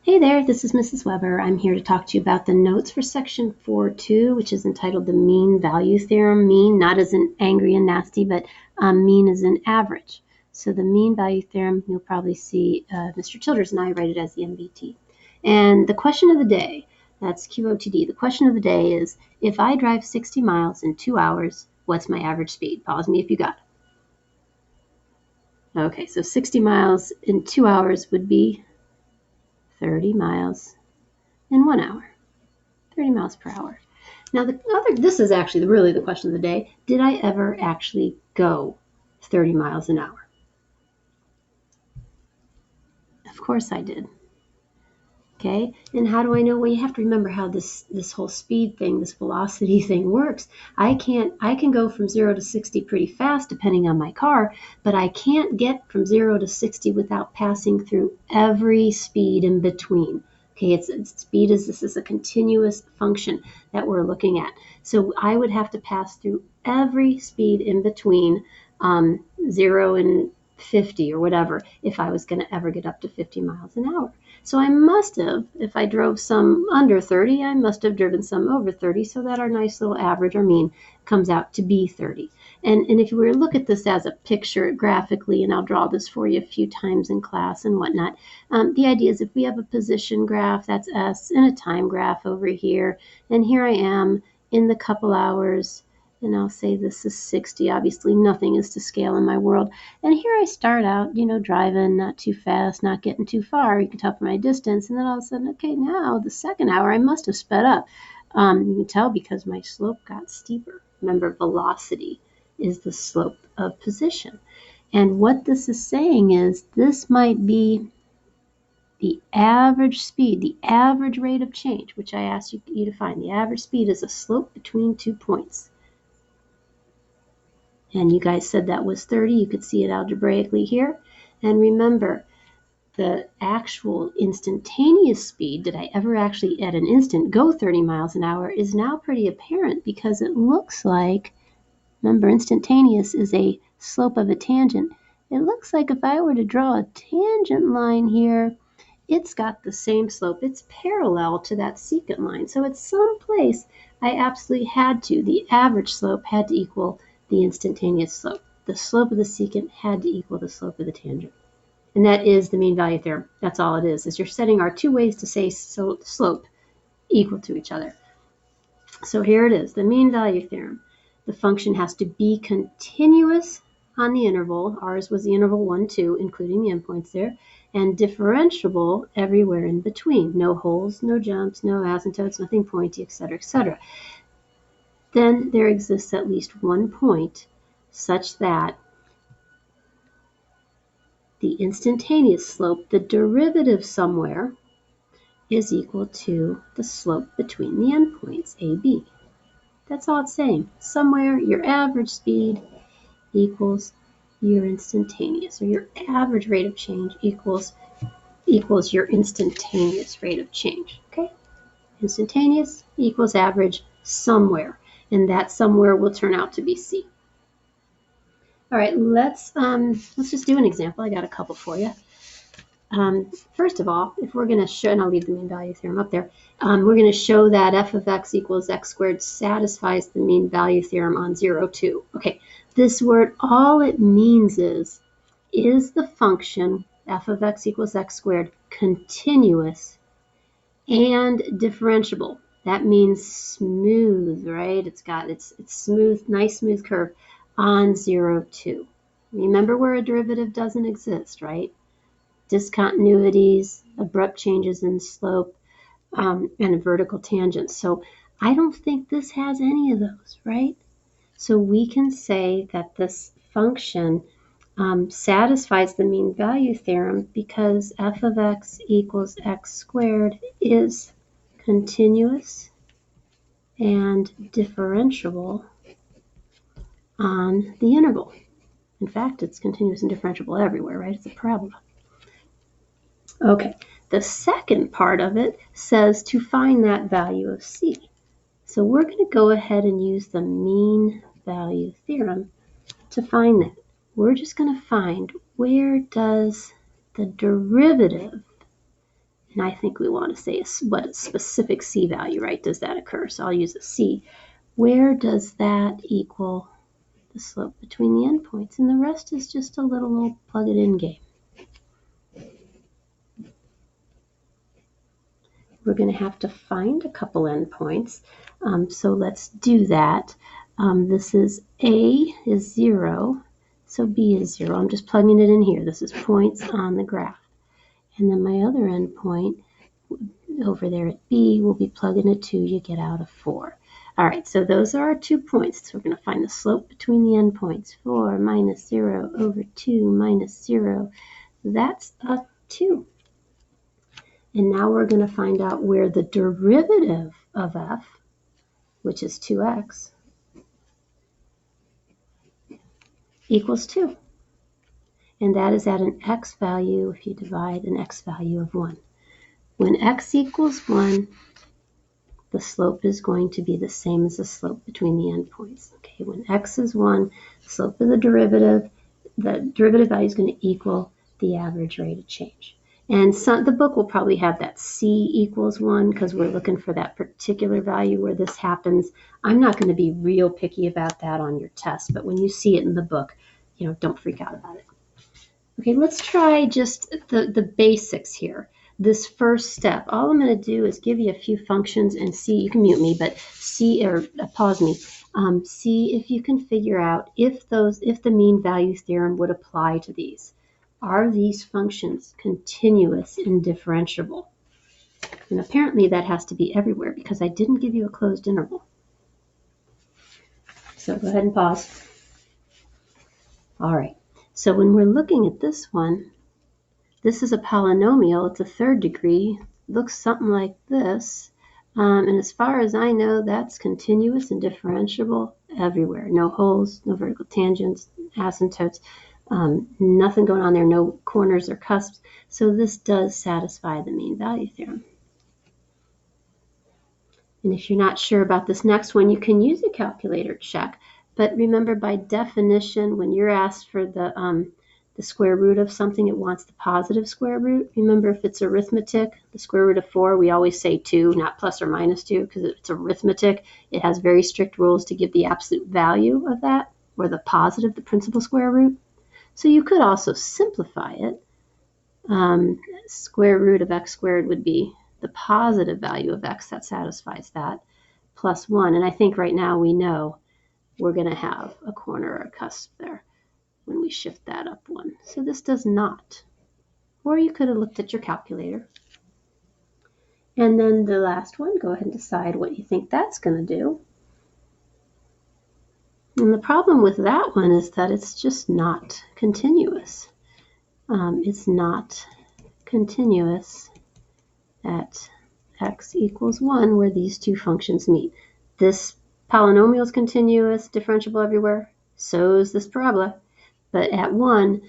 Hey there, this is Mrs. Weber. I'm here to talk to you about the notes for section 4.2, which is entitled the mean value theorem. Mean, not as in angry and nasty, but mean as in average. So the mean value theorem, you'll probably see Mr. Childers and I write it as the MVT. And the question of the day, that's QOTD. The question of the day is, if I drive 60 miles in 2 hours, what's my average speed? Pause me if you got it. Okay, so 60 miles in 2 hours would be 30 miles in 1 hour, 30 miles per hour. Now, this is actually really the question of the day. Did I ever actually go 30 miles an hour? Of course I did. Okay, and how do I know? Well, you have to remember how this whole speed thing, this velocity thing works. I can go from 0 to 60 pretty fast depending on my car, but I can't get from 0 to 60 without passing through every speed in between. Okay, speed this is a continuous function that we're looking at. So I would have to pass through every speed in between 0 and 50 or whatever if I was going to ever get up to 50 miles an hour. So I must have, if I drove some under 30, I must have driven some over 30, so that our nice little average or mean comes out to be 30. And if you were to look at this as a picture graphically, and I'll draw this for you a few times in class and whatnot, the idea is if we have a position graph, that's S, and a time graph over here, and here I am in the couple hours, and I'll say this is 60. Obviously, nothing is to scale in my world. And here I start out, driving not too fast, not getting too far. You can tell from my distance. And then all of a sudden, okay, now the second hour, I must have sped up. You can tell because my slope got steeper. Remember, velocity is the slope of position. And what this is saying is this might be the average speed, the average rate of change, which I asked you to find. The average speed is a slope between 2 points. And you guys said that was 30. You could see it algebraically here. And remember, the actual instantaneous speed, did I ever actually at an instant go 30 miles an hour, is now pretty apparent because it looks like, remember, instantaneous is a slope of a tangent. It looks like if I were to draw a tangent line here, it's got the same slope. It's parallel to that secant line. So at some place, I absolutely had to, the average slope had to equal the instantaneous slope. The slope of the secant had to equal the slope of the tangent. And that is the mean value theorem. That's all it is you're setting our two ways to say slope equal to each other. So here it is, the mean value theorem. The function has to be continuous on the interval. Ours was the interval 1, 2, including the endpoints there, and differentiable everywhere in between. No holes, no jumps, no asymptotes, nothing pointy, etc., etc. Then there exists at least one point such that the instantaneous slope, the derivative somewhere, is equal to the slope between the endpoints, AB. That's all it's saying. Somewhere your average speed equals your instantaneous, or your average rate of change equals your instantaneous rate of change. Okay? Instantaneous equals average somewhere, and that somewhere will turn out to be C. All right, let's just do an example. I got a couple for you. First of all, if we're going to show, and I'll leave the mean value theorem up there, we're going to show that f of x equals x squared satisfies the mean value theorem on 0, 2. Okay, this word, all it means is the function f of x equals x squared continuous and differentiable? That means smooth, right? It's smooth, nice smooth curve on 0, 2. Remember where a derivative doesn't exist, right? Discontinuities, abrupt changes in slope, and a vertical tangent. So I don't think this has any of those, right? So we can say that this function satisfies the mean value theorem because f of x equals x squared is continuous and differentiable on the interval. In fact, it's continuous and differentiable everywhere, right? It's a parabola. Okay, the second part of it says to find that value of C. So we're going to go ahead and use the mean value theorem to find that. We're just going to find where does the derivative, And I think we want to say what a specific C value, right, does that occur? So I'll use a C. Where does that equal the slope between the endpoints? And the rest is just a little plug it in game. We're going to have to find a couple endpoints. So let's do that. This is A is 0, so B is 0. I'm just plugging it in here. This is points on the graph. And then my other endpoint over there at B will be plugging a 2. You get out a 4. All right, so those are our 2 points. So we're going to find the slope between the endpoints. 4 minus 0 over 2 minus 0. That's a 2. And now we're going to find out where the derivative of f, which is 2x, equals 2. And that is at an x value if you divide an x value of 1. When x equals 1, the slope is going to be the same as the slope between the endpoints. Okay, when x is 1, the slope of the derivative value is going to equal the average rate of change. And the book will probably have that c equals 1 because we're looking for that particular value where this happens. I'm not going to be real picky about that on your test, but when you see it in the book, don't freak out about it. Okay, let's try just the basics here. This first step, all I'm going to do is give you a few functions and see, you can mute me, but pause me. See if you can figure out if the mean value theorem would apply to these. Are these functions continuous and differentiable? And apparently that has to be everywhere because I didn't give you a closed interval. So go ahead and pause. All right, so when we're looking at this one, this is a polynomial. It's a 3rd degree. Looks something like this. And as far as I know, that's continuous and differentiable everywhere. No holes, no vertical tangents, asymptotes, nothing going on there, no corners or cusps. So this does satisfy the mean value theorem. And if you're not sure about this next one, you can use a calculator check. But remember, by definition, when you're asked for the square root of something, it wants the positive square root. Remember, if it's arithmetic, the square root of 4, we always say 2, not plus or minus 2, because it's arithmetic. It has very strict rules to give the absolute value of that, or the positive, the principal square root. So you could also simplify it. Square root of x squared would be the positive value of x that satisfies that, plus 1. And I think right now we know we're going to have a corner or a cusp there when we shift that up 1. So this does not. Or you could have looked at your calculator. And then the last one, go ahead and decide what you think that's going to do. And the problem with that one is that it's just not continuous. It's not continuous at x equals 1 where these two functions meet. This polynomial is continuous, differentiable everywhere. So is this parabola. But at 1,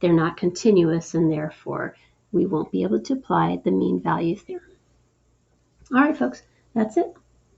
they're not continuous, and therefore we won't be able to apply the mean value theorem. All right, folks, that's it.